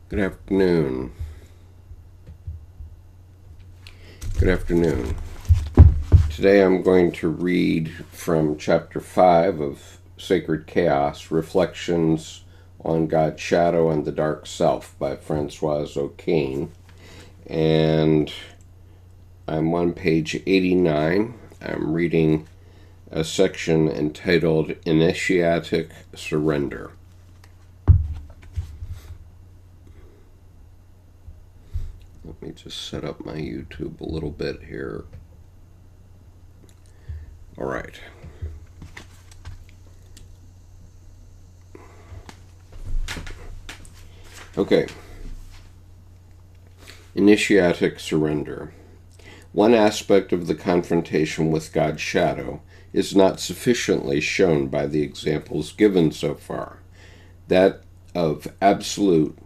Good afternoon. Good afternoon. Today I'm going to read from Chapter 5 of Sacred Chaos, Reflections on God's Shadow and the Dark Self by Francoise O'Kane. And I'm on page 89. I'm reading a section entitled Initiatic Surrender. Let me just set up my YouTube a little bit here. All right. Okay. Initiatic surrender. One aspect of the confrontation with God's shadow is not sufficiently shown by the examples given so far. That of absolute,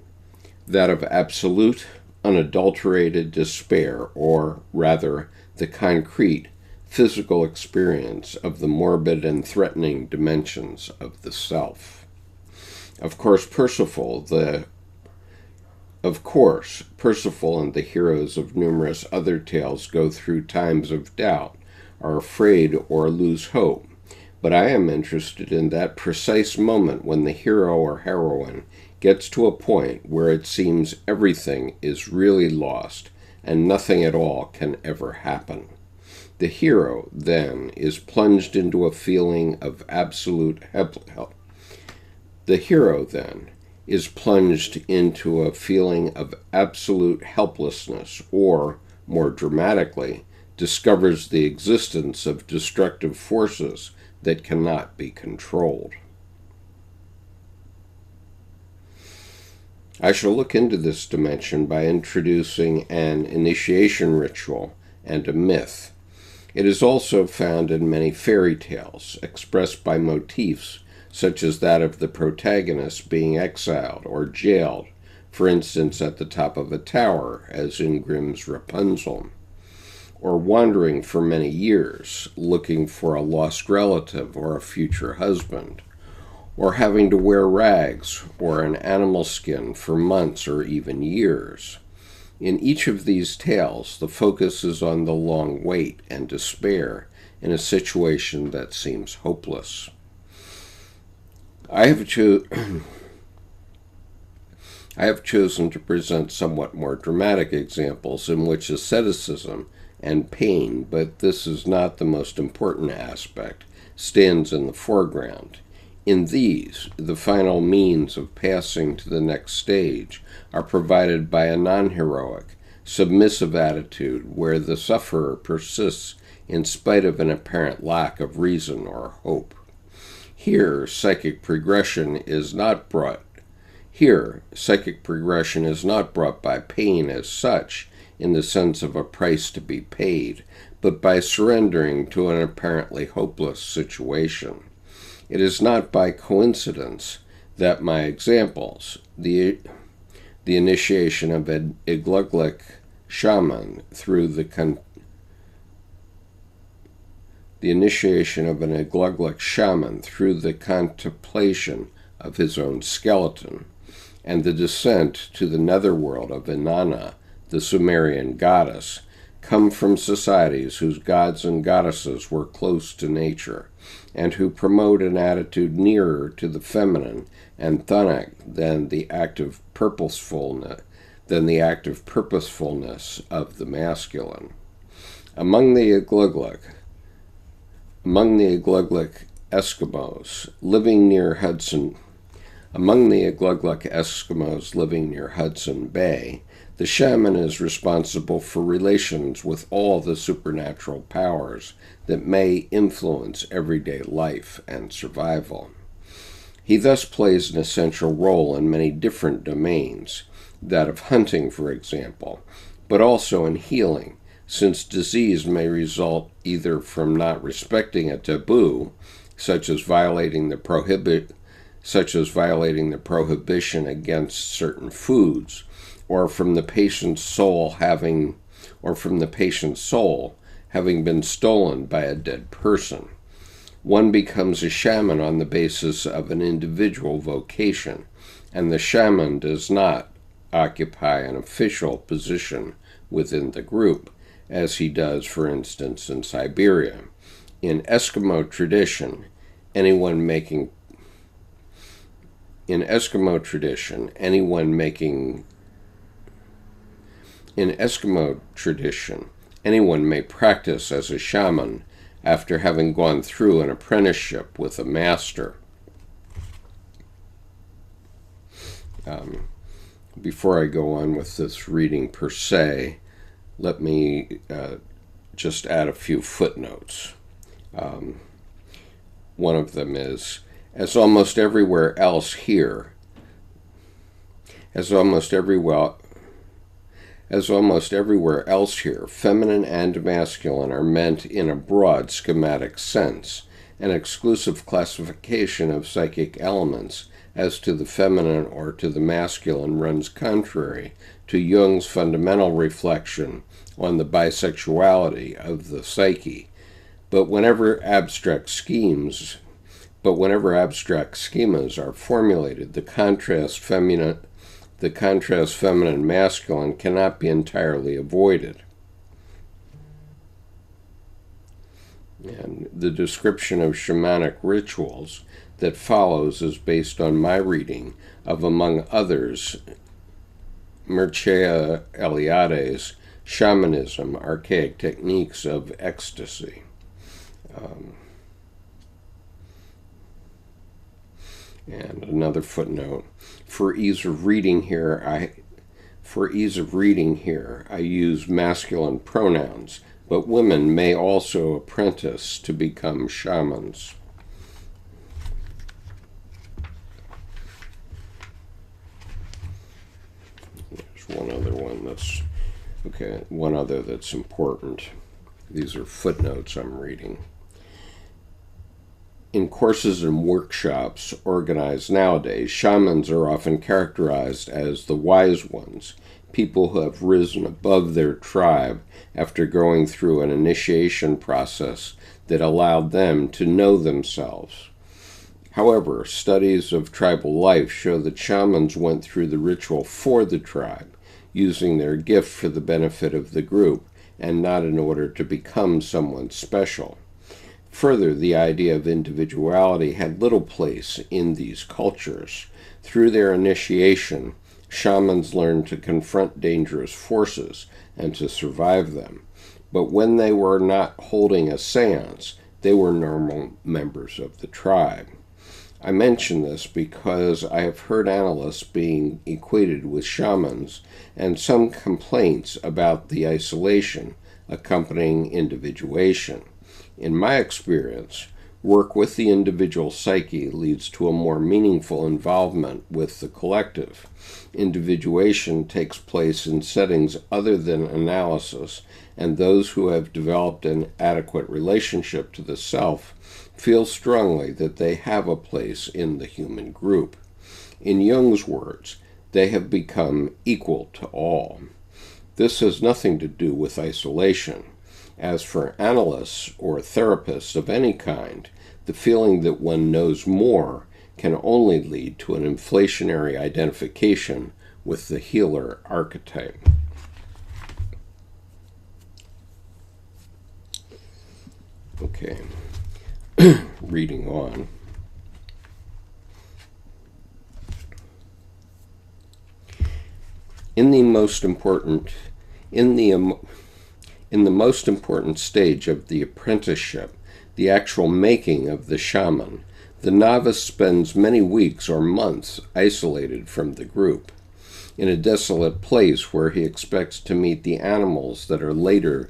unadulterated despair, or rather, the concrete, physical experience of the morbid and threatening dimensions of the self. Of course, Percival and the heroes of numerous other tales go through times of doubt, are afraid, or lose hope. But I am interested in that precise moment when the hero or heroine gets to a point where it seems everything is really lost and nothing at all can ever happen. The hero, then, is plunged into a feeling of absolute helplessness. The hero, then, is plunged into a feeling of absolute helplessness, or, more dramatically, discovers the existence of destructive forces that cannot be controlled. I shall look into this dimension by introducing an initiation ritual and a myth. It is also found in many fairy tales, expressed by motifs such as that of the protagonist being exiled or jailed, for instance at the top of a tower, as in Grimm's Rapunzel, or wandering for many years, looking for a lost relative or a future husband, or having to wear rags or an animal skin for months or even years. In each of these tales, the focus is on the long wait and despair in a situation that seems hopeless. I have chosen to present somewhat more dramatic examples in which asceticism and pain, but this is not the most important aspect, stands in the foreground. In these, the final means of passing to the next stage are provided by a non-heroic, submissive attitude where the sufferer persists in spite of an apparent lack of reason or hope. Here, psychic progression is not brought by pain as such, in the sense of a price to be paid, but by surrendering to an apparently hopeless situation. It is not by coincidence that my examples, the initiation of an Igluglik shaman through the contemplation of his own skeleton, and the descent to the netherworld of Inanna, the Sumerian goddess, come from societies whose gods and goddesses were close to nature, and who promote an attitude nearer to the feminine and chthonic than the active purposefulness of the masculine. Among the Igluglik Eskimos living near Hudson Bay, the shaman is responsible for relations with all the supernatural powers that may influence everyday life and survival. He thus plays an essential role in many different domains, that of hunting, for example, but also in healing, since disease may result either from not respecting a taboo, such as violating the prohibition against certain foods, or from the patient's soul having been stolen by a dead person. One becomes a shaman on the basis of an individual vocation, and the shaman does not occupy an official position within the group, as he does, for instance, in Siberia. In Eskimo tradition, anyone making may practice as a shaman after having gone through an apprenticeship with a master. Before I go on with this reading per se, let me just add a few footnotes. One of them is, as almost everywhere else here, feminine and masculine are meant in a broad schematic sense. An exclusive classification of psychic elements as to the feminine or to the masculine runs contrary to Jung's fundamental reflection on the bisexuality of the psyche. But whenever abstract schemas are formulated, the contrast feminine-masculine cannot be entirely avoided. And the description of shamanic rituals that follows is based on my reading of, among others, Mircea Eliade's Shamanism, Archaic Techniques of Ecstasy. And another footnote, for ease of reading here, I use masculine pronouns, but women may also apprentice to become shamans. There's one other that's important. These are footnotes I'm reading. In courses and workshops organized nowadays, shamans are often characterized as the wise ones, people who have risen above their tribe after going through an initiation process that allowed them to know themselves. However, studies of tribal life show that shamans went through the ritual for the tribe, using their gift for the benefit of the group, and not in order to become someone special. Further, the idea of individuality had little place in these cultures. Through their initiation, shamans learned to confront dangerous forces and to survive them. But when they were not holding a seance, they were normal members of the tribe. I mention this because I have heard analysts being equated with shamans and some complaints about the isolation accompanying individuation. In my experience, work with the individual psyche leads to a more meaningful involvement with the collective. Individuation takes place in settings other than analysis, and those who have developed an adequate relationship to the self feel strongly that they have a place in the human group. In Jung's words, they have become equal to all. This has nothing to do with isolation. As for analysts or therapists of any kind, the feeling that one knows more can only lead to an inflationary identification with the healer archetype. Okay, reading on. In the most important stage of the apprenticeship, the actual making of the shaman, the novice spends many weeks or months isolated from the group, in a desolate place where he expects to meet the animals that are later,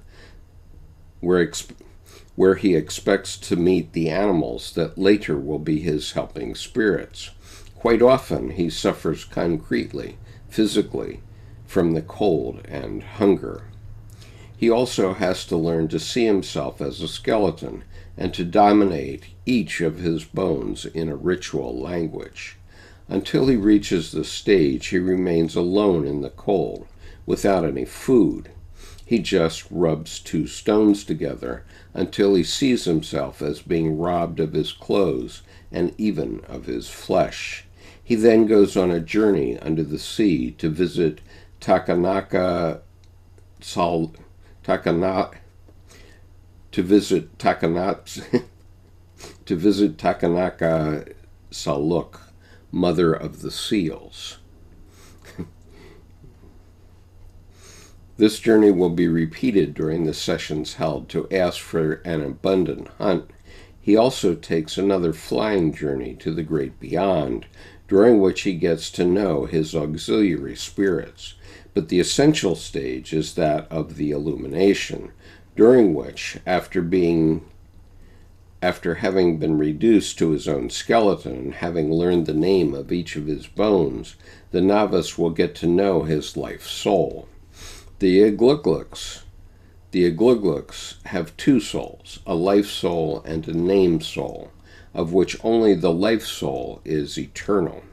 where he expects to meet the animals that later will be his helping spirits. Quite often he suffers concretely, physically, from the cold and hunger. He also has to learn to see himself as a skeleton and to dominate each of his bones in a ritual language. Until he reaches this stage, he remains alone in the cold, without any food. He just rubs two stones together until he sees himself as being robbed of his clothes and even of his flesh. He then goes on a journey under the sea to visit Takanaka Takanaka Saluk, mother of the seals. This journey will be repeated during the sessions held to ask for an abundant hunt. He also takes another flying journey to the great beyond, during which he gets to know his auxiliary spirits. But the essential stage is that of the illumination, during which, after having been reduced to his own skeleton and having learned the name of each of his bones, the novice will get to know his life soul. The Iglugliks have two souls, a life soul and a name soul, of which only the life soul is eternal.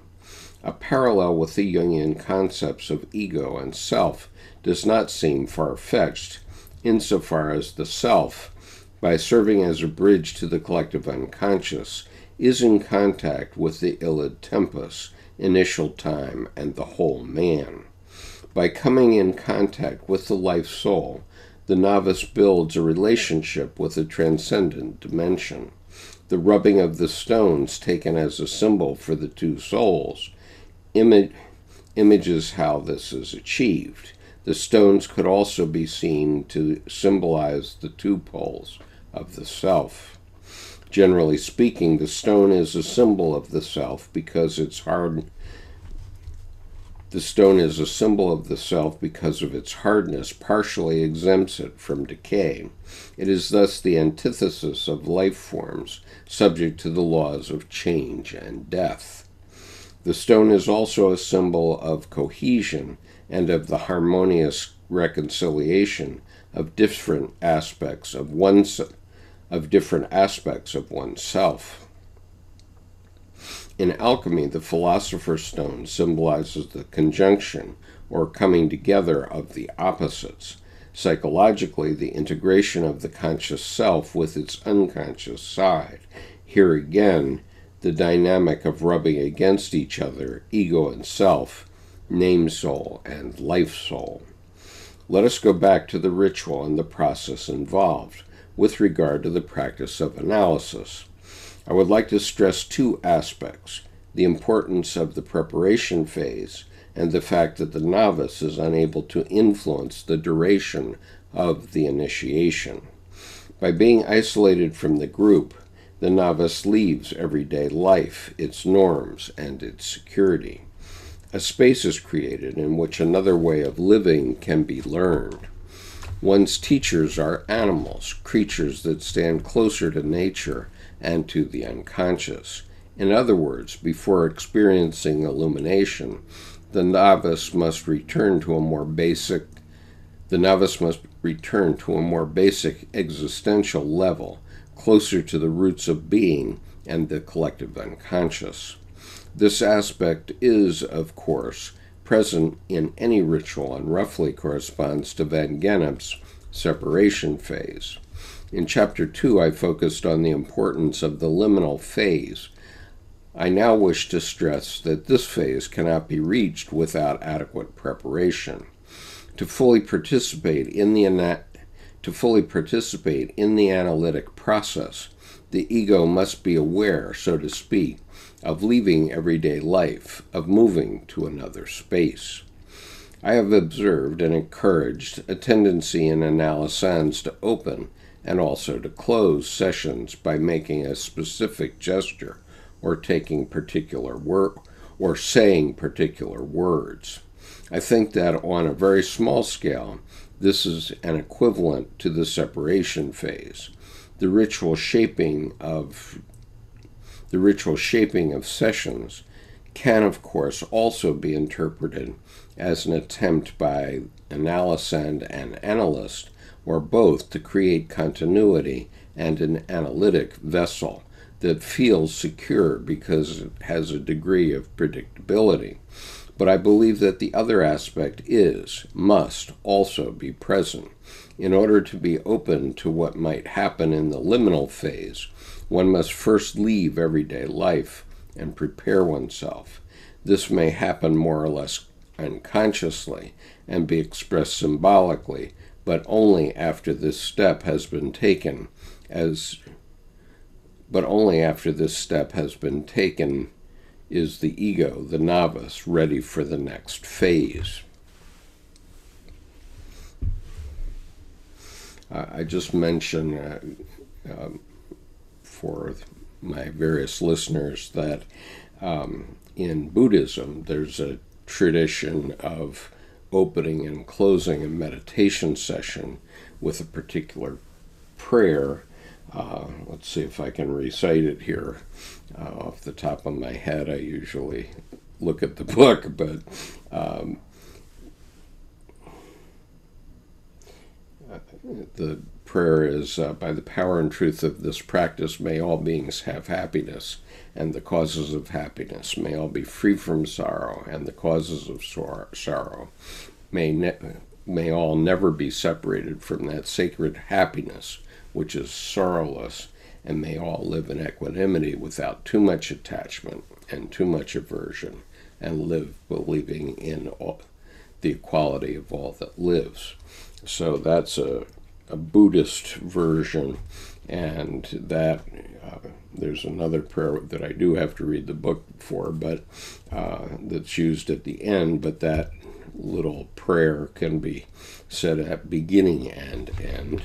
A parallel with the Jungian concepts of ego and self does not seem far-fetched, insofar as the self, by serving as a bridge to the collective unconscious, is in contact with the illid tempus, initial time, and the whole man. By coming in contact with the life soul, the novice builds a relationship with a transcendent dimension. The rubbing of the stones, taken as a symbol for the two souls, images how this is achieved. The stones could also be seen to symbolize the two poles of the self. Generally speaking, the stone is a symbol of the self because it's hard. The stone is a symbol of the self because of its hardness partially exempts it from decay. It is thus the antithesis of life forms, subject to the laws of change and death. The stone is also a symbol of cohesion and of the harmonious reconciliation of different aspects of oneself. In alchemy, the philosopher's stone symbolizes the conjunction or coming together of the opposites. Psychologically, the integration of the conscious self with its unconscious side. Here again, the dynamic of rubbing against each other, ego and self, name soul and life soul. Let us go back to the ritual and the process involved with regard to the practice of analysis. I would like to stress two aspects: the importance of the preparation phase and the fact that the novice is unable to influence the duration of the initiation. By being isolated from the group, the novice leaves everyday life, its norms, and its security. A space is created in which another way of living can be learned. One's teachers are animals, creatures that stand closer to nature and to the unconscious. In other words, before experiencing illumination, the novice must return to a more basic existential level, closer to the roots of being and the collective unconscious. This aspect is, of course, present in any ritual and roughly corresponds to Van Gennep's separation phase. In Chapter 2, I focused on the importance of the liminal phase. I now wish to stress that this phase cannot be reached without adequate preparation. To fully participate in the analytic process, the ego must be aware, so to speak, of leaving everyday life, of moving to another space. I have observed and encouraged a tendency in analysans to open and also to close sessions by making a specific gesture or taking particular or saying particular words. I think that on a very small scale, this is an equivalent to the separation phase. The ritual shaping of sessions can, of course, also be interpreted as an attempt by analysand and analyst, or both, to create continuity and an analytic vessel that feels secure because it has a degree of predictability. But I believe that the other aspect must also be present. In order to be open to what might happen in the liminal phase, one must first leave everyday life and prepare oneself. This may happen more or less unconsciously and be expressed symbolically, but only after this step has been taken is the ego, the novice, ready for the next phase. I just mentioned for my various listeners that in Buddhism there's a tradition of opening and closing a meditation session with a particular prayer. Let's see if I can recite it here off the top of my head. I usually look at the book, but the prayer is, by the power and truth of this practice, may all beings have happiness, and the causes of happiness. May all be free from sorrow, and the causes of sorrow. May all never be separated from that sacred happiness, which is sorrowless, and may all live in equanimity without too much attachment and too much aversion, and live believing in the equality of all that lives. So that's a Buddhist version, and that there's another prayer that I do have to read the book for, but that's used at the end, but that little prayer can be said at beginning and end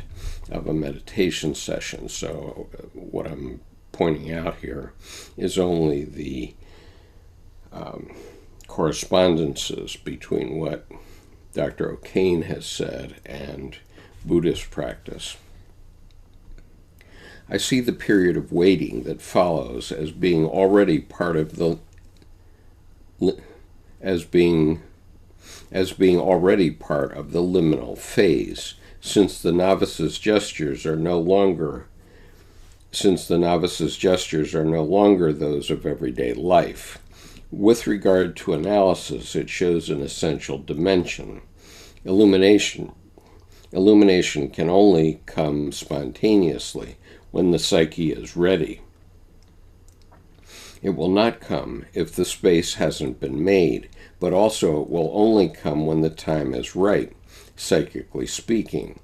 of a meditation session. So what I'm pointing out here is only the correspondences between what Dr. O'Kane has said and Buddhist practice. I see the period of waiting that follows as being already part of the already part of the liminal phase, since the novice's gestures are no longer those of everyday life. With regard to analysis, it shows an essential dimension. Illumination can only come spontaneously when the psyche is ready. It will not come if the space hasn't been made, but also it will only come when the time is right, psychically speaking.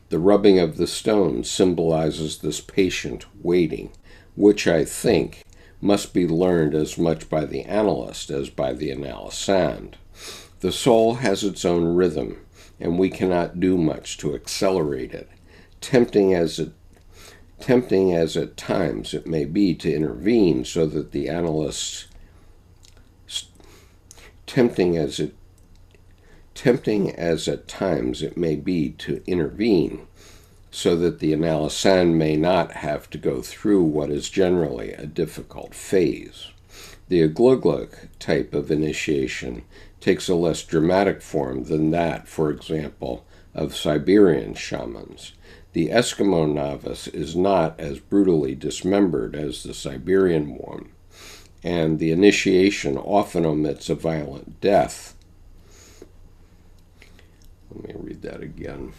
The rubbing of the stone symbolizes this patient waiting, which I think must be learned as much by the analyst as by the analysand. The soul has its own rhythm, and we cannot do much to accelerate it. Tempting as at times it may be to intervene so that the analyst tempting as at times it may be to intervene so that the analysand may not have to go through what is generally a difficult phase. The aglugluk type of initiation takes a less dramatic form than that, for example, of Siberian shamans. The Eskimo novice is not as brutally dismembered as the Siberian one, and the initiation often omits a violent death. Let me read that again.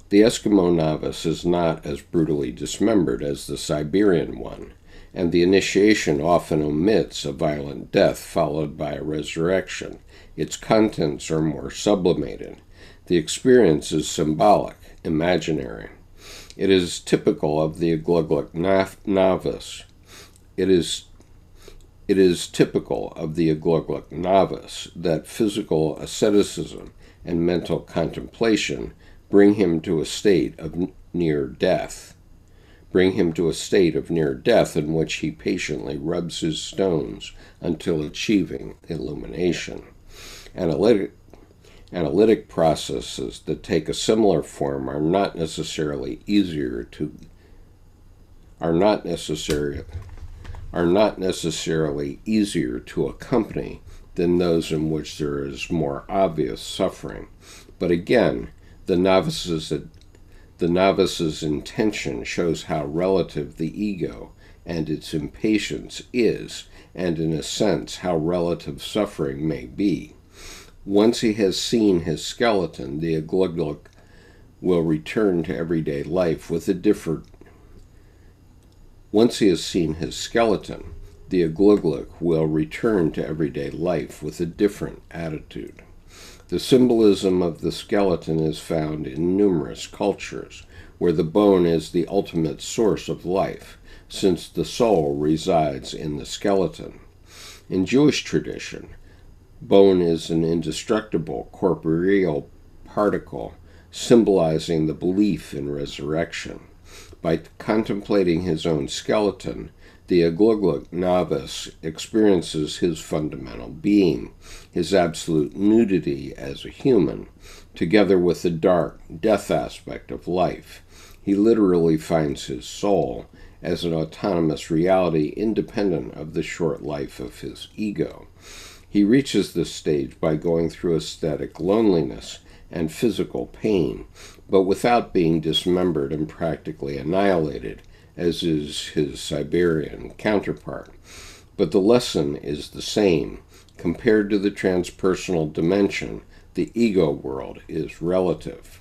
The Eskimo novice is not as brutally dismembered as the Siberian one, and the initiation often omits a violent death followed by a resurrection. Its contents are more sublimated. The experience is symbolic, imaginary. It is typical of the aglugluk novice. It is typical of the aglugluk novice that physical asceticism and mental contemplation bring him to a state of near death. In which he patiently rubs his stones until achieving illumination. Analytic processes that take a similar form are not necessarily easier to accompany than those in which there is more obvious suffering. But again, the novice's intention shows how relative the ego and its impatience is, and in a sense how relative suffering may be. Once he has seen his skeleton, the aglugluk will return to everyday life with a different. Once he has seen his skeleton, the Agluglik will return to everyday life with a different attitude. The symbolism of the skeleton is found in numerous cultures, where the bone is the ultimate source of life, since the soul resides in the skeleton. In Jewish tradition, bone is an indestructible corporeal particle, symbolizing the belief in resurrection. By contemplating his own skeleton, the Agluglik novice experiences his fundamental being, his absolute nudity as a human, together with the dark, death aspect of life. He literally finds his soul as an autonomous reality independent of the short life of his ego. He reaches this stage by going through aesthetic loneliness and physical pain, but without being dismembered and practically annihilated, as is his Siberian counterpart. But the lesson is the same. Compared to the transpersonal dimension, the ego world is relative.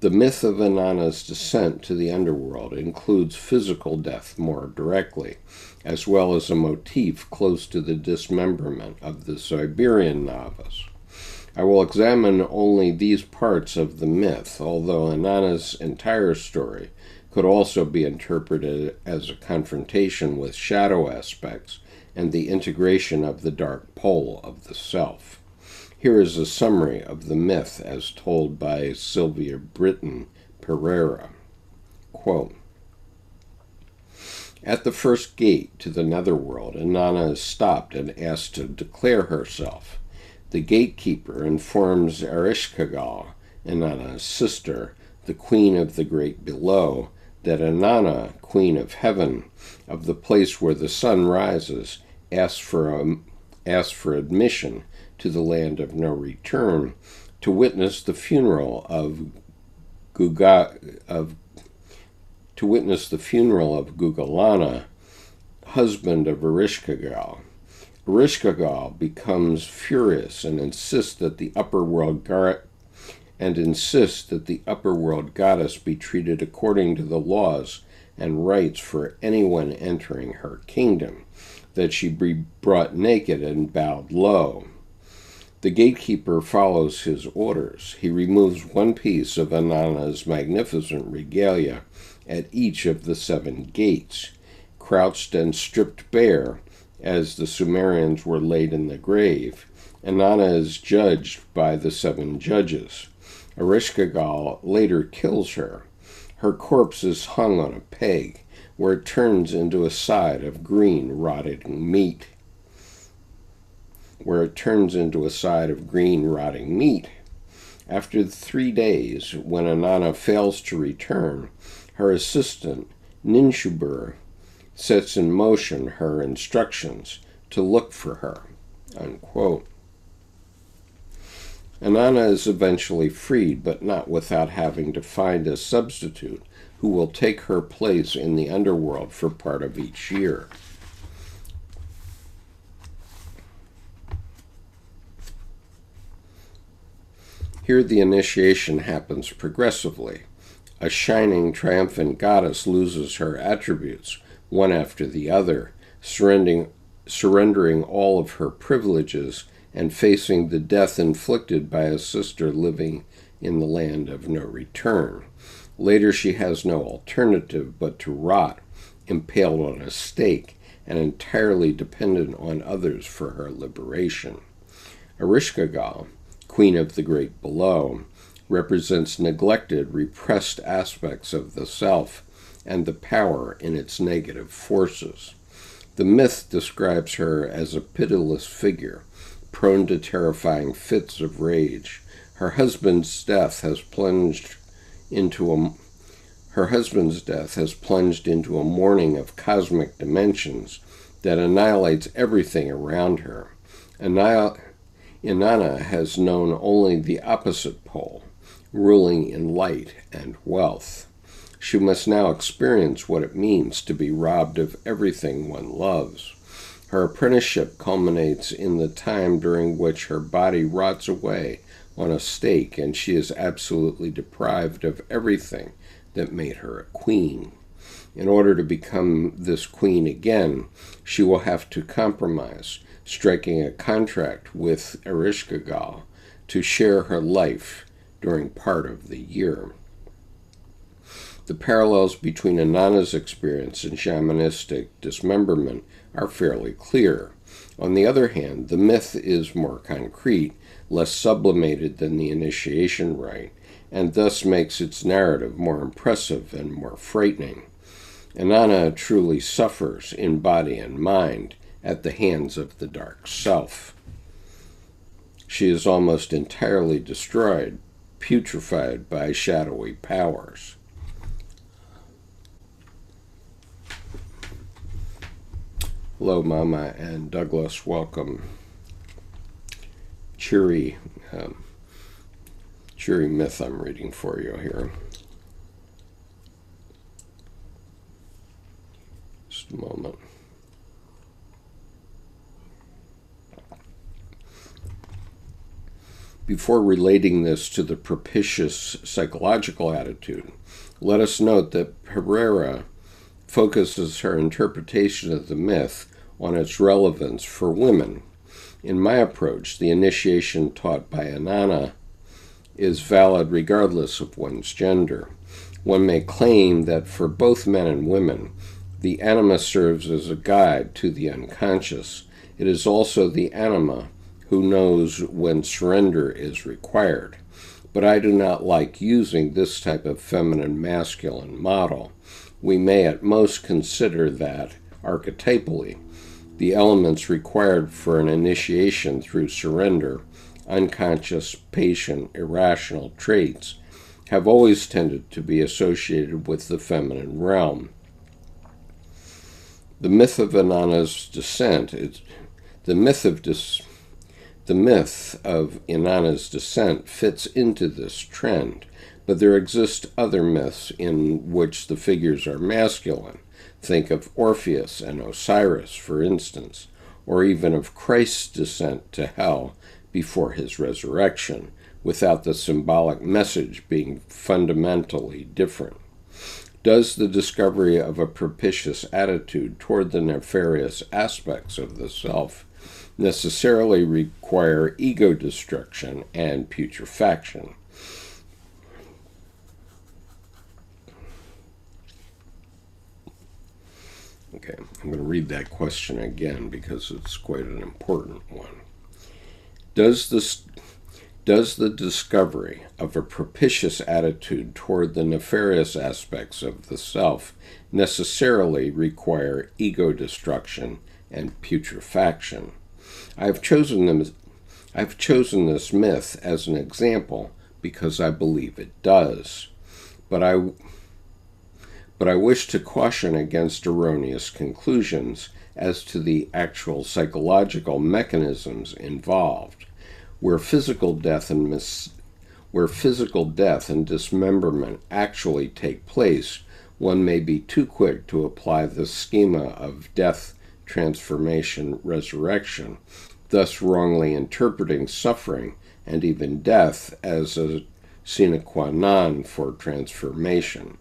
The myth of Inanna's descent to the underworld includes physical death more directly, as well as a motif close to the dismemberment of the Siberian novice. I will examine only these parts of the myth, although Inanna's entire story could also be interpreted as a confrontation with shadow aspects and the integration of the dark pole of the self. Here is a summary of the myth as told by Sylvia Britton Pereira. Quote, at the first gate to the netherworld, Inanna is stopped and asked to declare herself. The gatekeeper informs Ereshkigal, Inanna's sister, the queen of the great below, that Inanna, queen of heaven, of the place where the sun rises, asks for admission to the land of no return to witness the funeral of Gugalana, husband of Ereshkigal. Ereshkigal becomes furious and insists that the upper world goddess be treated according to the laws and rites for anyone entering her kingdom, that she be brought naked and bowed low. The gatekeeper follows his orders. He removes one piece of Inanna's magnificent regalia at each of the 7 gates. Crouched and stripped bare, as the Sumerians were laid in the grave, Inanna is judged by the 7 judges. Ereshkigal later kills her. Her corpse is hung on a peg, where it turns into a side of green rotting meat. After 3 days, when Inanna fails to return, her assistant, Ninshubur, sets in motion her instructions to look for her. Unquote. Inanna is eventually freed, but not without having to find a substitute who will take her place in the underworld for part of each year. Here the initiation happens progressively. A shining, triumphant goddess loses her attributes, one after the other, surrendering all of her privileges and facing the death inflicted by a sister living in the land of no return. Later she has no alternative but to rot, impaled on a stake, and entirely dependent on others for her liberation. Ereshkigal, queen of the great below, represents neglected, repressed aspects of the self and the power in its negative forces. The myth describes her as a pitiless figure, prone to terrifying fits of rage. Her husband's death has plunged into a mourning of cosmic dimensions that annihilates everything around her. Inanna has known only the opposite pole, ruling in light and wealth. She must now experience what it means to be robbed of everything one loves. Her apprenticeship culminates in the time during which her body rots away on a stake, and she is absolutely deprived of everything that made her a queen. In order to become this queen again, she will have to compromise, striking a contract with Ereshkigal to share her life during part of the year. The parallels between Inanna's experience and shamanistic dismemberment are fairly clear. On the other hand, the myth is more concrete, less sublimated than the initiation rite, and thus makes its narrative more impressive and more frightening. Inanna truly suffers in body and mind at the hands of the dark self. She is almost entirely destroyed, putrefied by shadowy powers. Hello, Mama and Douglas. Welcome. Cheery myth I'm reading for you here. Just a moment. Before relating this to the propitious psychological attitude, let us note that Herrera focuses her interpretation of the myth on its relevance for women. In my approach, the initiation taught by Inanna is valid regardless of one's gender. One may claim that for both men and women, the anima serves as a guide to the unconscious. It is also the anima who knows when surrender is required. But I do not like using this type of feminine-masculine model. We may at most consider that, archetypally, the elements required for an initiation through surrender, unconscious, patient, irrational traits, have always tended to be associated with the feminine realm. The myth of Inanna's descent the myth of Inanna's descent fits into this trend, but there exist other myths in which the figures are masculine. Think of Orpheus and Osiris, for instance, or even of Christ's descent to hell before his resurrection, without the symbolic message being fundamentally different. Does the discovery of a propitious attitude toward the nefarious aspects of the self necessarily require ego destruction and putrefaction? Okay, I'm going to read that question again because it's quite an important one. Does the discovery of a propitious attitude toward the nefarious aspects of the self necessarily require ego destruction and putrefaction? I've chosen this myth as an example because I believe it does, but I wish to caution against erroneous conclusions as to the actual psychological mechanisms involved. Where physical death and dismemberment actually take place, one may be too quick to apply the schema of death, transformation, resurrection, thus wrongly interpreting suffering and even death as a sine qua non for transformation.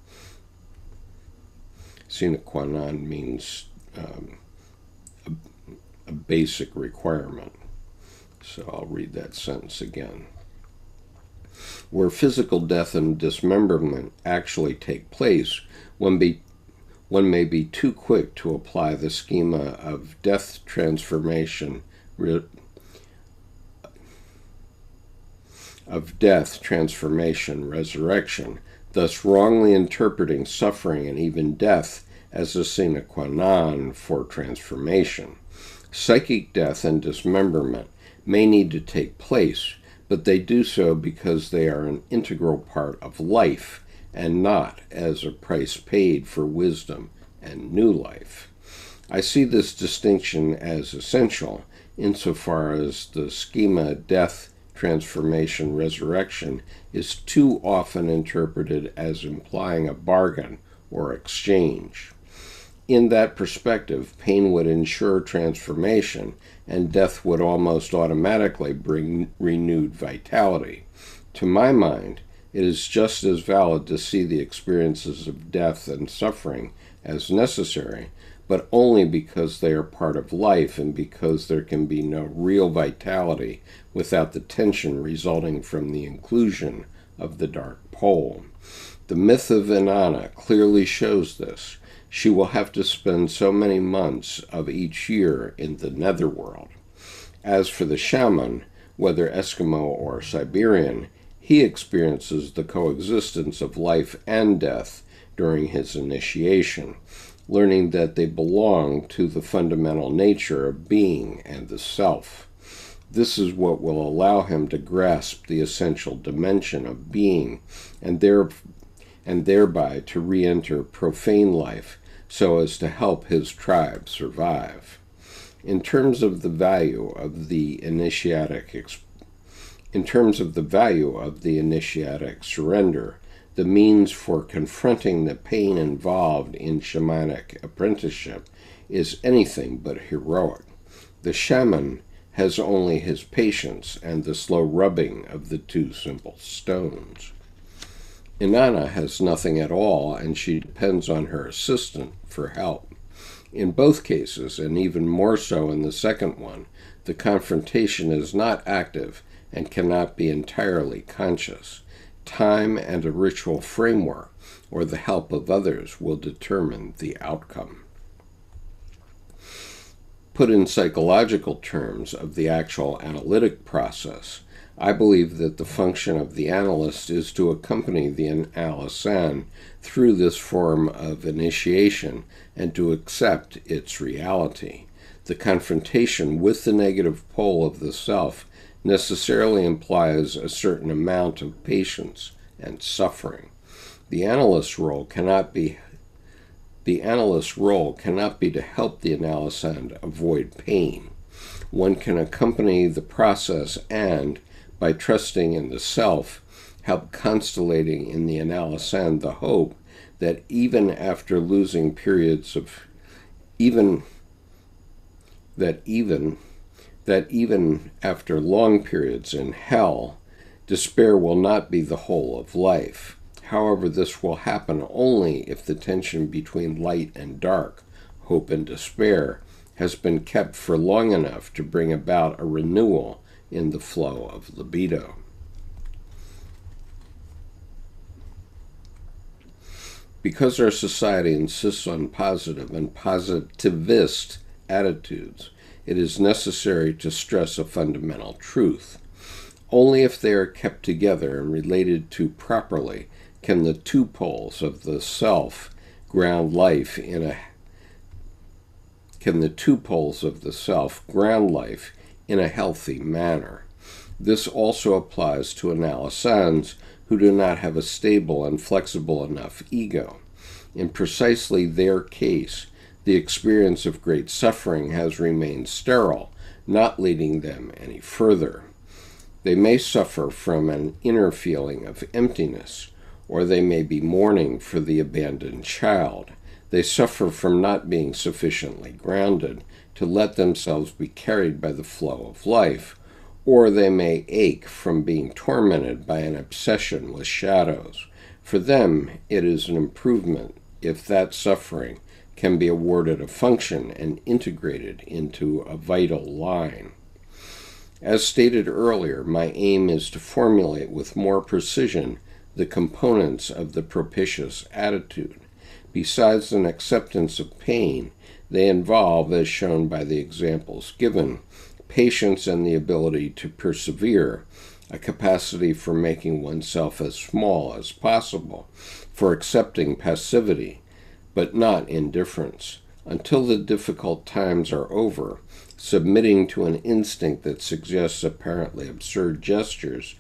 Sine qua non means a basic requirement. So I'll read that sentence again. Where physical death and dismemberment actually take place, one may be too quick to apply the schema of death, transformation, resurrection, thus wrongly interpreting suffering and even death as a sine qua non for transformation. Psychic death and dismemberment may need to take place, but they do so because they are an integral part of life and not as a price paid for wisdom and new life. I see this distinction as essential insofar as the schema death, transformation, resurrection is too often interpreted as implying a bargain or exchange. In that perspective, pain would ensure transformation, and death would almost automatically bring renewed vitality. To my mind, it is just as valid to see the experiences of death and suffering as necessary, but only because they are part of life and because there can be no real vitality without the tension resulting from the inclusion of the dark pole. The myth of Inanna clearly shows this. She will have to spend so many months of each year in the netherworld. As for the shaman, whether Eskimo or Siberian, he experiences the coexistence of life and death during his initiation, learning that they belong to the fundamental nature of being and the self. This is what will allow him to grasp the essential dimension of being and thereby to re-enter profane life so as to help his tribe survive. In terms of the value of the initiatic surrender, the means for confronting the pain involved in shamanic apprenticeship is anything but heroic. The shaman has only his patience and the slow rubbing of the two simple stones. Inanna has nothing at all, and she depends on her assistant for help. In both cases, and even more so in the second one, the confrontation is not active and cannot be entirely conscious. Time and a ritual framework, or the help of others, will determine the outcome. Put in psychological terms of the actual analytic process, I believe that the function of the analyst is to accompany the analysand through this form of initiation and to accept its reality. The confrontation with the negative pole of the self necessarily implies a certain amount of patience and suffering. The analyst's role cannot be to help the analysand avoid pain. One can accompany the process and, by trusting in the self, help constellating in the analysand the hope that even after long periods in hell, despair will not be the whole of life. However, this will happen only if the tension between light and dark, hope and despair, has been kept for long enough to bring about a renewal in the flow of libido. Because our society insists on positive and positivist attitudes, it is necessary to stress a fundamental truth. Only if they are kept together and related to properly can the two poles of the self ground life in a healthy manner. This also applies to analysands who do not have a stable and flexible enough ego. In precisely their case, the experience of great suffering has remained sterile, not leading them any further. They may suffer from an inner feeling of emptiness, or they may be mourning for the abandoned child. They suffer from not being sufficiently grounded to let themselves be carried by the flow of life, or they may ache from being tormented by an obsession with shadows. For them, it is an improvement if that suffering can be awarded a function and integrated into a vital line. As stated earlier, my aim is to formulate with more precision the components of the propitious attitude. Besides an acceptance of pain, they involve, as shown by the examples given, patience and the ability to persevere, a capacity for making oneself as small as possible, for accepting passivity, but not indifference, until the difficult times are over, submitting to an instinct that suggests apparently absurd gestures,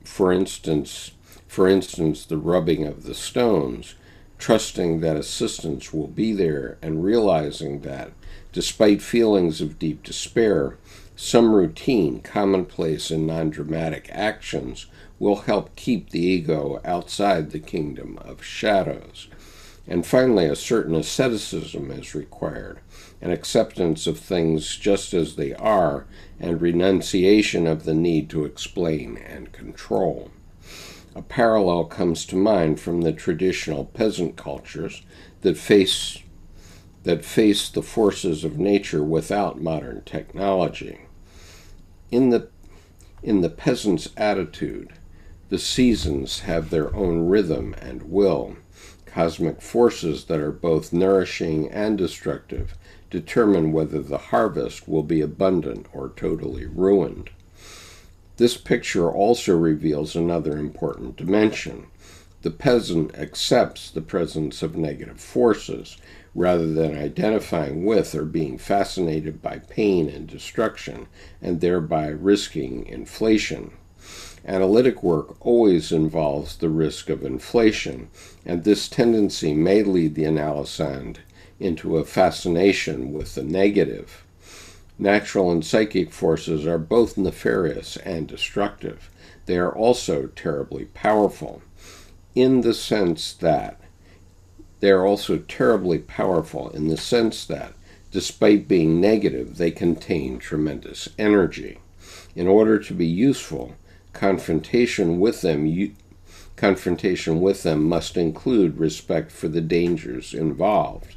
for instance, the rubbing of the stones, trusting that assistance will be there and realizing that, despite feelings of deep despair, some routine, commonplace, and non-dramatic actions will help keep the ego outside the kingdom of shadows. And finally, a certain asceticism is required, an acceptance of things just as they are, and renunciation of the need to explain and control. A parallel comes to mind from the traditional peasant cultures. that face the forces of nature without modern technology. In the peasant's attitude, the seasons have their own rhythm and will. Cosmic forces that are both nourishing and destructive determine whether the harvest will be abundant or totally ruined. This picture also reveals another important dimension. The peasant accepts the presence of negative forces rather than identifying with or being fascinated by pain and destruction, and thereby risking inflation. Analytic work always involves the risk of inflation, and this tendency may lead the analysand into a fascination with the negative. Natural and psychic forces are both nefarious and destructive. They are also terribly powerful, in the sense that despite being negative, they contain tremendous energy. In order to be useful, confrontation with them must include respect for the dangers involved.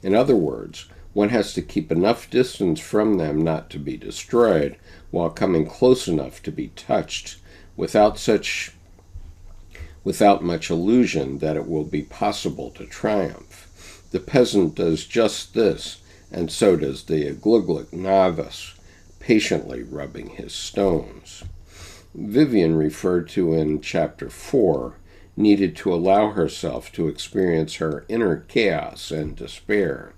In other words, one has to keep enough distance from them not to be destroyed, while coming close enough to be touched, without much illusion that it will be possible to triumph. The peasant does just this, and so does the Gluglik novice, patiently rubbing his stones. Vivian, referred to in Chapter 4, needed to allow herself to experience her inner chaos and despair.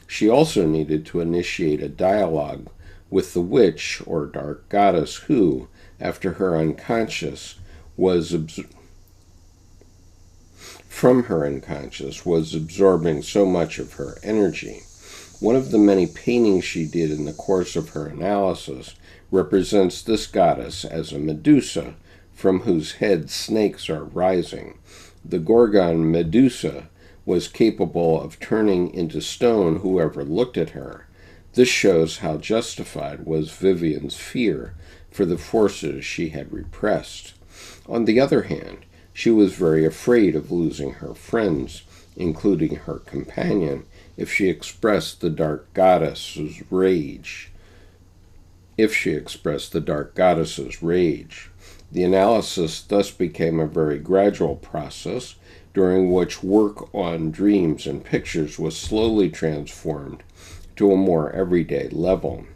She also needed to initiate a dialogue with the witch or dark goddess who, after her unconscious, was absorbing so much of her energy. One of the many paintings she did in the course of her analysis represents this goddess as a Medusa, from whose head snakes are rising. The Gorgon Medusa was capable of turning into stone whoever looked at her. This shows how justified was Vivian's fear for the forces she had repressed. On the other hand, she was very afraid of losing her friends, including her companion, if she expressed the dark goddess's rage. The analysis thus became a very gradual process, during which work on dreams and pictures was slowly transformed to a more everyday level.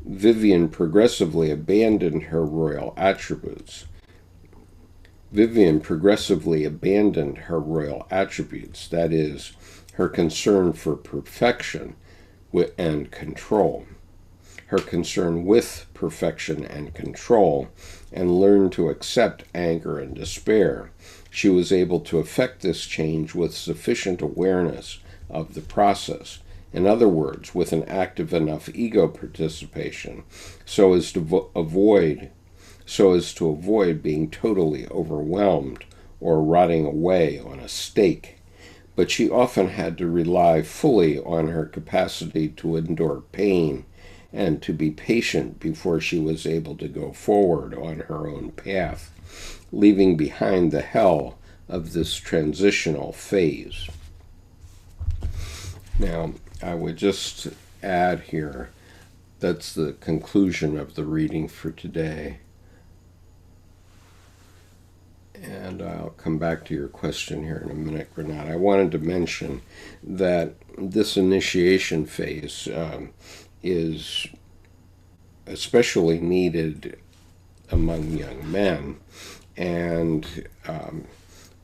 Vivian progressively abandoned her royal attributes. That is, her concern for perfection and control. And learned to accept anger and despair. She was able to effect this change with sufficient awareness of the process. In other words, with an active enough ego participation, so as to avoid being totally overwhelmed or rotting away on a stake. But she often had to rely fully on her capacity to endure pain and to be patient before she was able to go forward on her own path, leaving behind the hell of this transitional phase. Now, I would just add here, that's the conclusion of the reading for today. And I'll come back to your question here in a minute, Renata. I wanted to mention that this initiation phase is especially needed among young men, and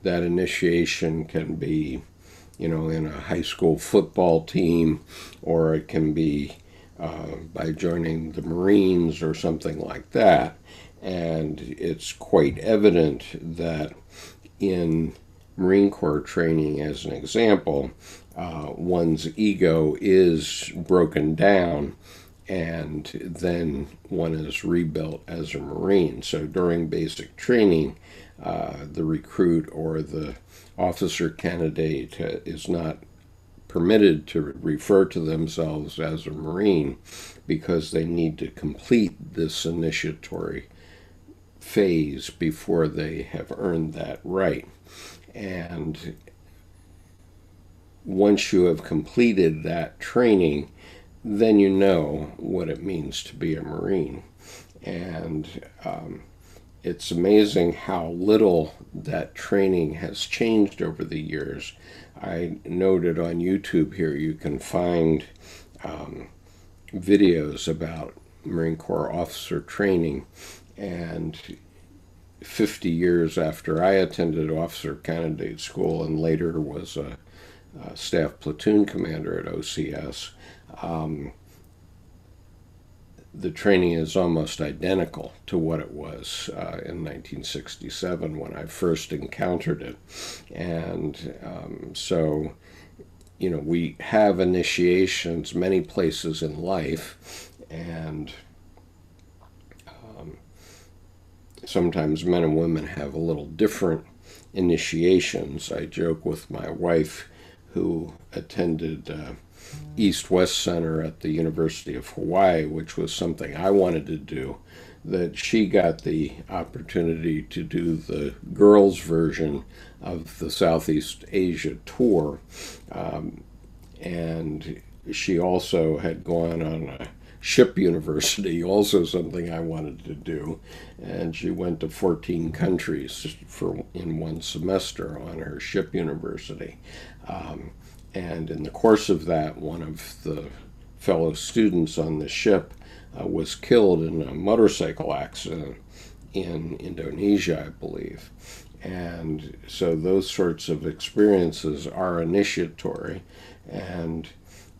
that initiation can be, in a high school football team, or it can be by joining the Marines or something like that. And it's quite evident that in Marine Corps training, as an example, one's ego is broken down, and then one is rebuilt as a Marine. So during basic training, the recruit or the officer candidate is not permitted to refer to themselves as a Marine, because they need to complete this initiatory phase before they have earned that right. And once you have completed that training, then you know what it means to be a Marine. And it's amazing how little that training has changed over the years. I noted on YouTube here you can find videos about Marine Corps officer training, and 50 years after I attended officer candidate school and later was a staff platoon commander at OCS, the training is almost identical to what it was in 1967 when I first encountered it. And so, you know, we have initiations many places in life, and sometimes men and women have a little different initiations. I joke with my wife, who attended East-West Center at the University of Hawaii, which was something I wanted to do, that she got the opportunity to do the girls' version of the Southeast Asia tour. And she also had gone on a ship university, also something I wanted to do. And she went to 14 countries in one semester on her ship university. And in the course of that, one of the fellow students on the ship was killed in a motorcycle accident in Indonesia, I believe. And so those sorts of experiences are initiatory. And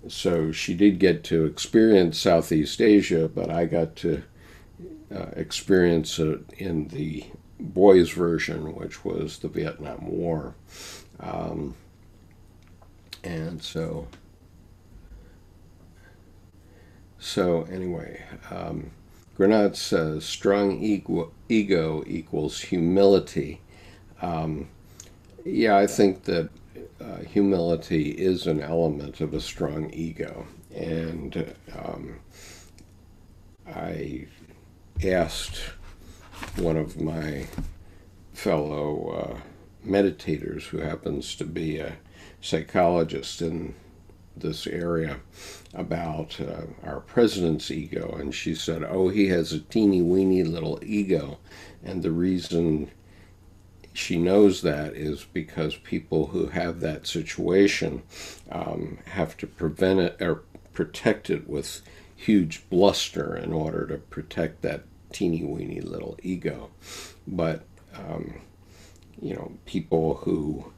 so she did get to experience Southeast Asia, but I got to experience it in the boys' version, which was the Vietnam War. And so anyway, Grenade says strong ego equals humility. Yeah, I think that humility is an element of a strong ego. And I asked one of my fellow meditators, who happens to be a psychologist in this area, about our president's ego, and she said, oh, he has a teeny weeny little ego. And the reason she knows that is because people who have that situation have to prevent it or protect it with huge bluster in order to protect that teeny weeny little ego. But you know, people who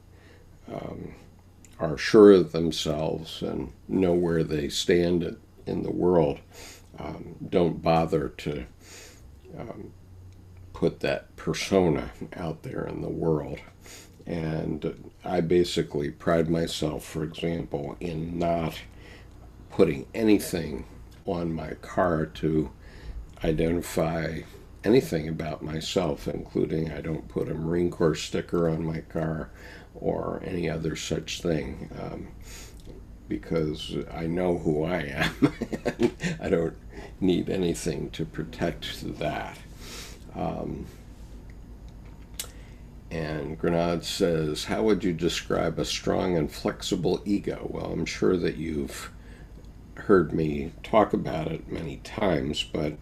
are sure of themselves and know where they stand in the world don't bother to put that persona out there in the world. And I basically pride myself, for example, in not putting anything on my car to identify anything about myself, including I don't put a Marine Corps sticker on my car or any other such thing, because I know who I am. I don't need anything to protect that. And Grenade says, how would you describe a strong and flexible ego? Well, I'm sure that you've heard me talk about it many times, but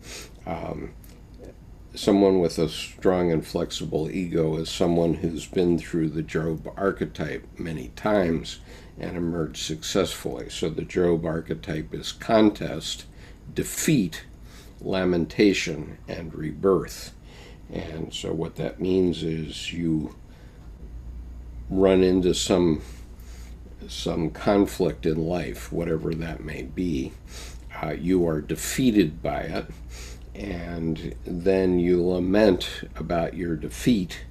someone with a strong and flexible ego is someone who's been through the Job archetype many times and emerged successfully. So the Job archetype is contest, defeat, lamentation, and rebirth. And so what that means is you run into some conflict in life, whatever that may be. You are defeated by it, and then you lament about your defeat,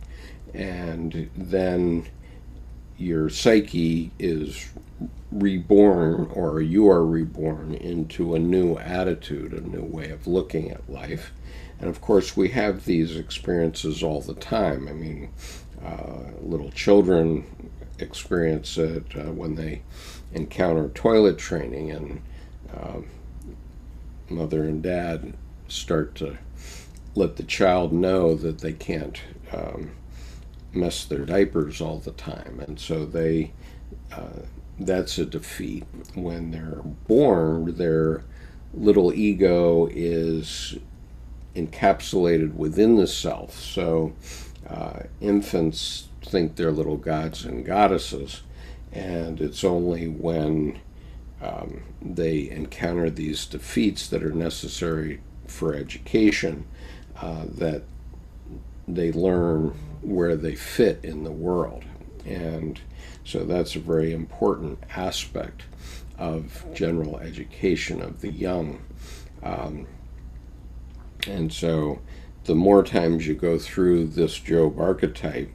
and then your psyche is reborn, or you are reborn into a new attitude, a new way of looking at life. And of course, we have these experiences all the time. I mean, little children experience it when they encounter toilet training, and mother and dad start to let the child know that they can't mess their diapers all the time. And so they that's a defeat. When they're born, their little ego is encapsulated within the self. So infants think they're little gods and goddesses, and it's only when they encounter these defeats that are necessary for education that they learn where they fit in the world. And so that's a very important aspect of general education of the young. And so the more times you go through this Job archetype,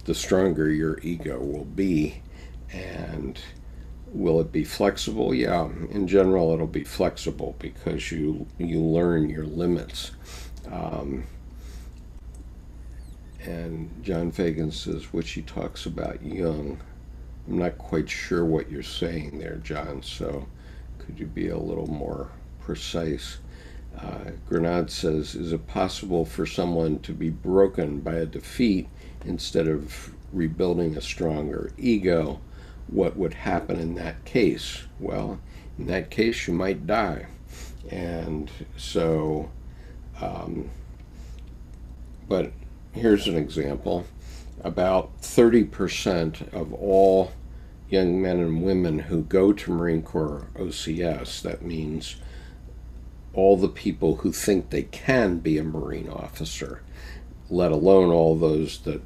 the stronger your ego will be. And will it be flexible? Yeah, in general it'll be flexible because you learn your limits. And John Fagan says, which he talks about Jung. I'm not quite sure what you're saying there, John, so could you be a little more precise? Grenade says, is it possible for someone to be broken by a defeat instead of rebuilding a stronger ego? What would happen in that case? Well, in that case, you might die. And so, but here's an example. About 30% of all young men and women who go to Marine Corps OCS, that means all the people who think they can be a Marine officer, let alone all those that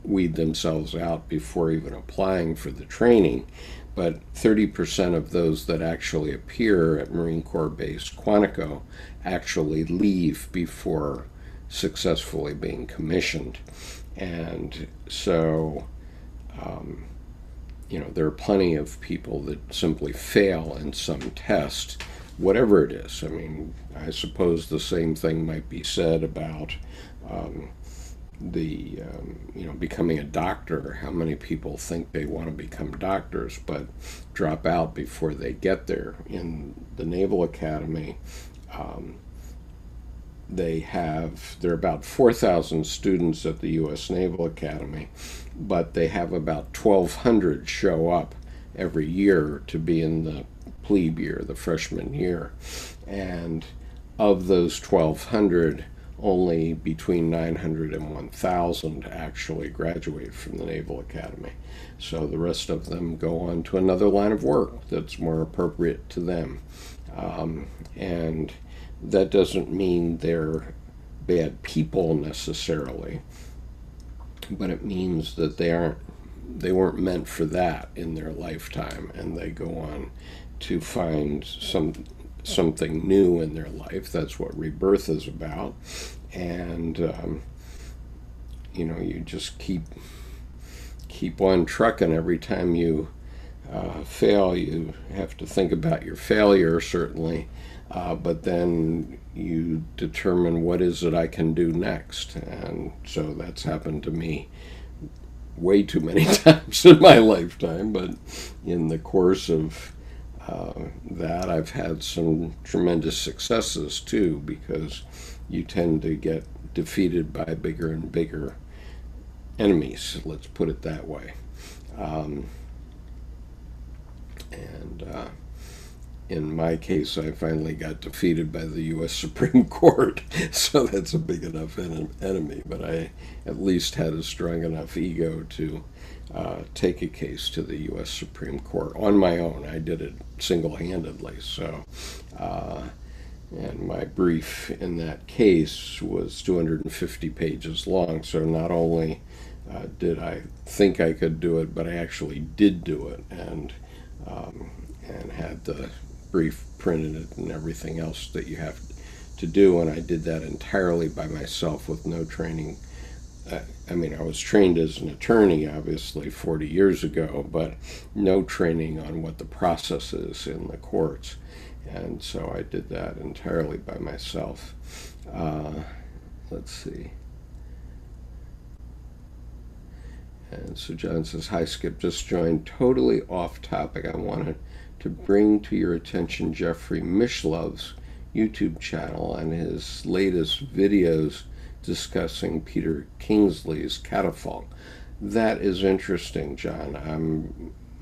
weed themselves out before even applying for the training. But 30% of those that actually appear at Marine Corps Base Quantico actually leave before successfully being commissioned. And so, there are plenty of people that simply fail in some test, whatever it is. I mean, I suppose the same thing might be said about becoming a doctor. How many people think they want to become doctors but drop out before they get there? In the Naval Academy, there are about 4,000 students at the U.S. Naval Academy, but they have about 1,200 show up every year to be in the plebe year, the freshman year. And of those 1,200, only between 900 and 1,000 actually graduate from the Naval Academy. So the rest of them go on to another line of work that's more appropriate to them. And that doesn't mean they're bad people necessarily, but it means that they weren't meant for that in their lifetime, and they go on to find something new in their life. That's what rebirth is about. And you just keep on trucking. Every time you fail, you have to think about your failure, certainly, but then you determine, what is it I can do next? And so that's happened to me way too many times in my lifetime, but in the course of that, I've had some tremendous successes too, because you tend to get defeated by bigger and bigger enemies, let's put it that way. In my case, I finally got defeated by the U.S. Supreme Court, so that's a big enough enemy, but I at least had a strong enough ego to take a case to the U.S. Supreme Court on my own. I did it single-handedly, so, and my brief in that case was 250 pages long, so not only did I think I could do it, but I actually did do it, and had the brief printed and everything else that you have to do, and I did that entirely by myself with no training. I was trained as an attorney, obviously, 40 years ago, but no training on what the process is in the courts. And so I did that entirely by myself. Let's see. And so John says, hi, Skip, just joined. Totally off topic. I wanted to bring to your attention Jeffrey Mishlov's YouTube channel and his latest videos discussing Peter Kingsley's catafalque. That is interesting, John.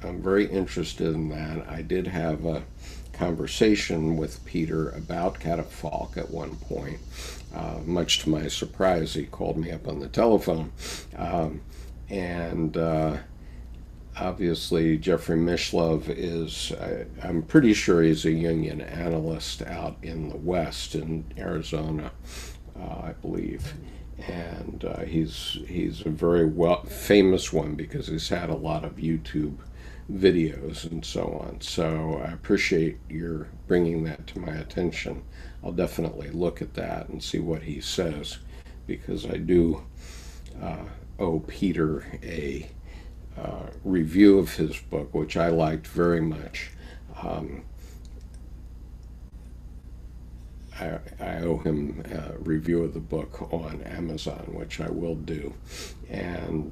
I'm very interested in that. I did have a conversation with Peter about catafalque at one point. Much to my surprise, he called me up on the telephone. And obviously, Jeffrey Mishlove is, I'm pretty sure he's a Jungian analyst out in the West, in Arizona, I believe. And he's a very famous one because he's had a lot of YouTube videos and so on. So I appreciate your bringing that to my attention. I'll definitely look at that and see what he says, because I do owe Peter a review of his book, which I liked very much. I owe him a review of the book on Amazon, which I will do. And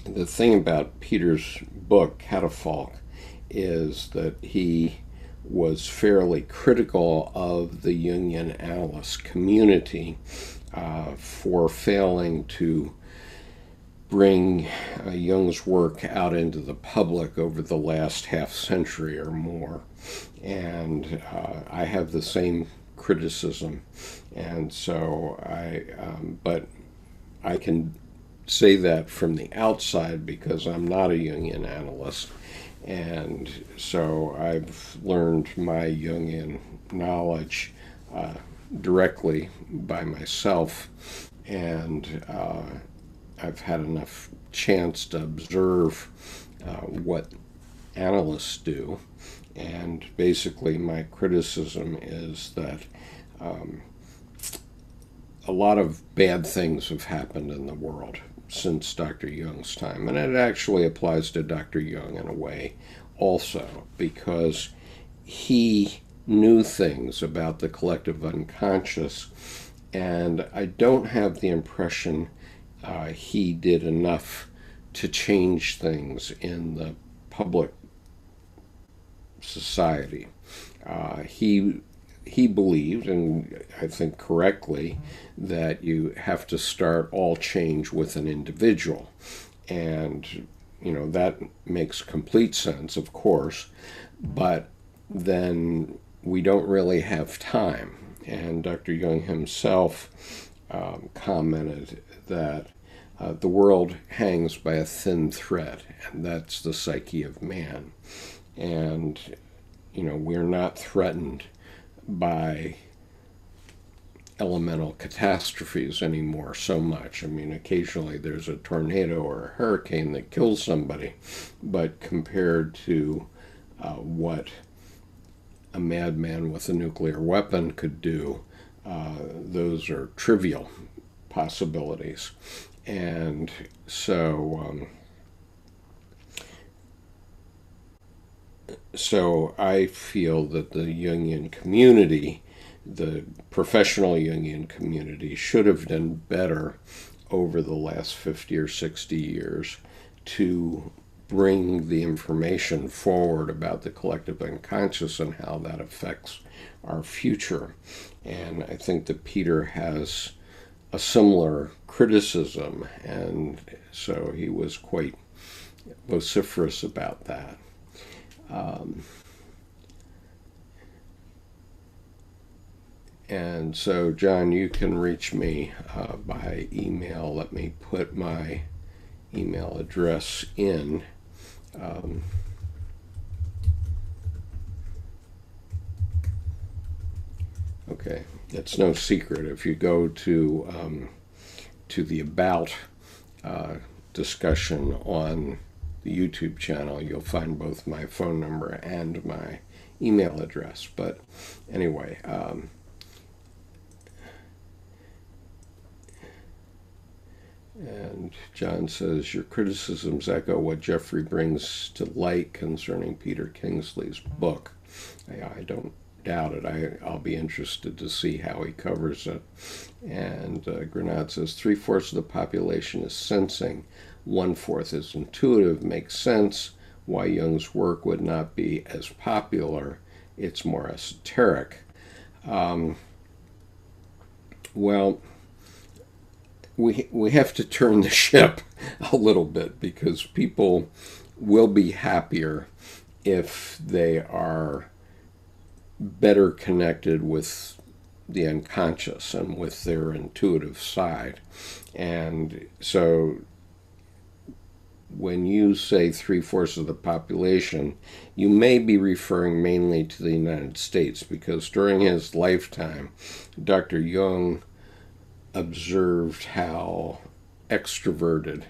the thing about Peter's book, Catafalque, is that he was fairly critical of the Jungian analyst community for failing to bring Jung's work out into the public over the last half century or more. And I have the same criticism. And so but I can say that from the outside because I'm not a Jungian analyst. And so I've learned my Jungian knowledge directly by myself. And I've had enough chance to observe what analysts do. And basically my criticism is that a lot of bad things have happened in the world since Dr. Jung's time. And it actually applies to Dr. Jung in a way also, because he knew things about the collective unconscious, and I don't have the impression he did enough to change things in the public society. He believed, and I think correctly, that you have to start all change with an individual. And, that makes complete sense, of course, but then we don't really have time. And Dr. Jung himself commented that the world hangs by a thin thread, and that's the psyche of man. And, we're not threatened by elemental catastrophes anymore so much. I mean, occasionally there's a tornado or a hurricane that kills somebody, but compared to what a madman with a nuclear weapon could do, those are trivial possibilities. And so so I feel that the Jungian community, the professional Jungian community, should have done better over the last 50 or 60 years to bring the information forward about the collective unconscious and how that affects our future. And I think that Peter has a similar criticism, and so he was quite vociferous about that. And so, John, you can reach me by email. Let me put my email address in. Okay, it's no secret. If you go to the About discussion on the YouTube channel, you'll find both my phone number and my email address. But anyway, and John says, your criticisms echo what Jeffrey brings to light concerning Peter Kingsley's book. I don't doubt it. I'll be interested to see how he covers it. And Grenade says, 3/4 of the population is sensing, 1/4 is intuitive. Makes sense why Jung's work would not be as popular. It's more esoteric. Well, we have to turn the ship a little bit, because people will be happier if they are better connected with the unconscious and with their intuitive side. And so when you say 3/4 of the population, you may be referring mainly to the United States, because during his lifetime, Dr. Jung observed how extroverted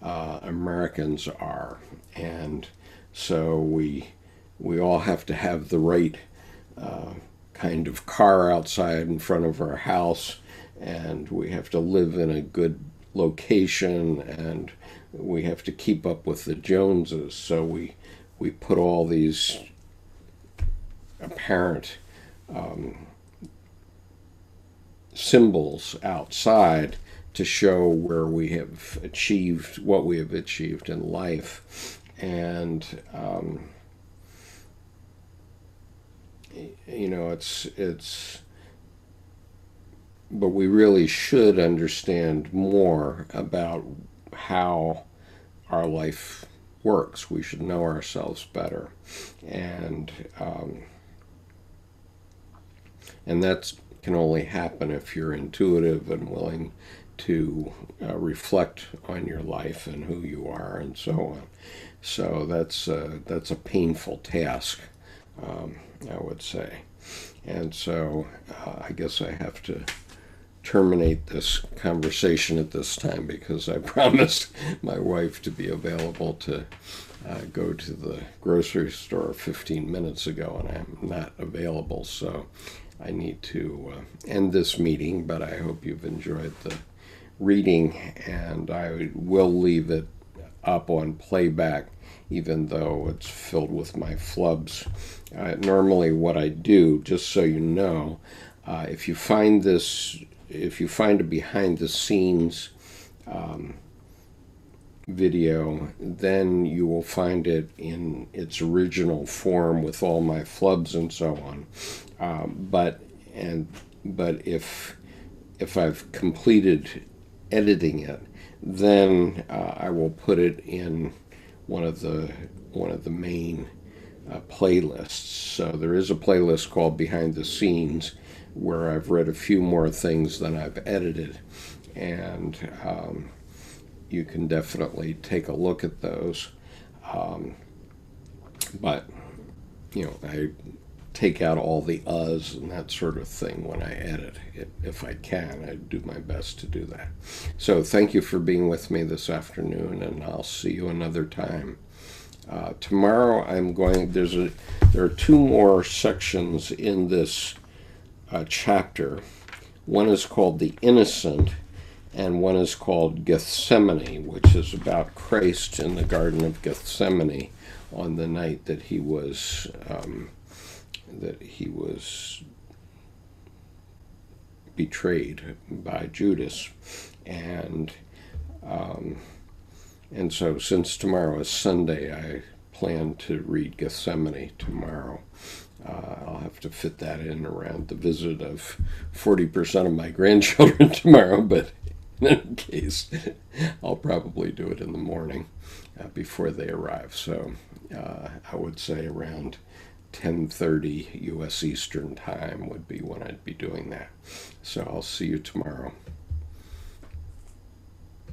Americans are. And so we all have to have the right kind of car outside in front of our house, and we have to live in a good location, and we have to keep up with the Joneses. So we put all these apparent symbols outside to show where we have achieved what we have achieved in life. And it's but we really should understand more about how our life works. We should know ourselves better, and that can only happen if you're intuitive and willing to reflect on your life and who you are and so on. So that's a painful task, I would say. And so I guess I have to terminate this conversation at this time, because I promised my wife to be available to go to the grocery store 15 minutes ago, and I'm not available. So I need to end this meeting, but I hope you've enjoyed the reading, and I will leave it up on playback, even though it's filled with my flubs. Normally what I do, just so you know, if you find a behind the scenes video, then you will find it in its original form with all my flubs and so on. But if I've completed editing it, then I will put it in one of the main playlists. So there is a playlist called Behind the Scenes, where I've read a few more things than I've edited, and you can definitely take a look at those. But I take out all the uhs and that sort of thing when I edit. If I can, I do my best to do that. So thank you for being with me this afternoon, and I'll see you another time. Tomorrow there are two more sections in this chapter. One is called The Innocent, and one is called Gethsemane, which is about Christ in the Garden of Gethsemane on the night that he was betrayed by Judas. And so since tomorrow is Sunday, I plan to read Gethsemane tomorrow. I'll have to fit that in around the visit of 40% of my grandchildren tomorrow, but in any case, I'll probably do it in the morning before they arrive. So I would say around 10:30 U.S. Eastern Time would be when I'd be doing that. So I'll see you tomorrow.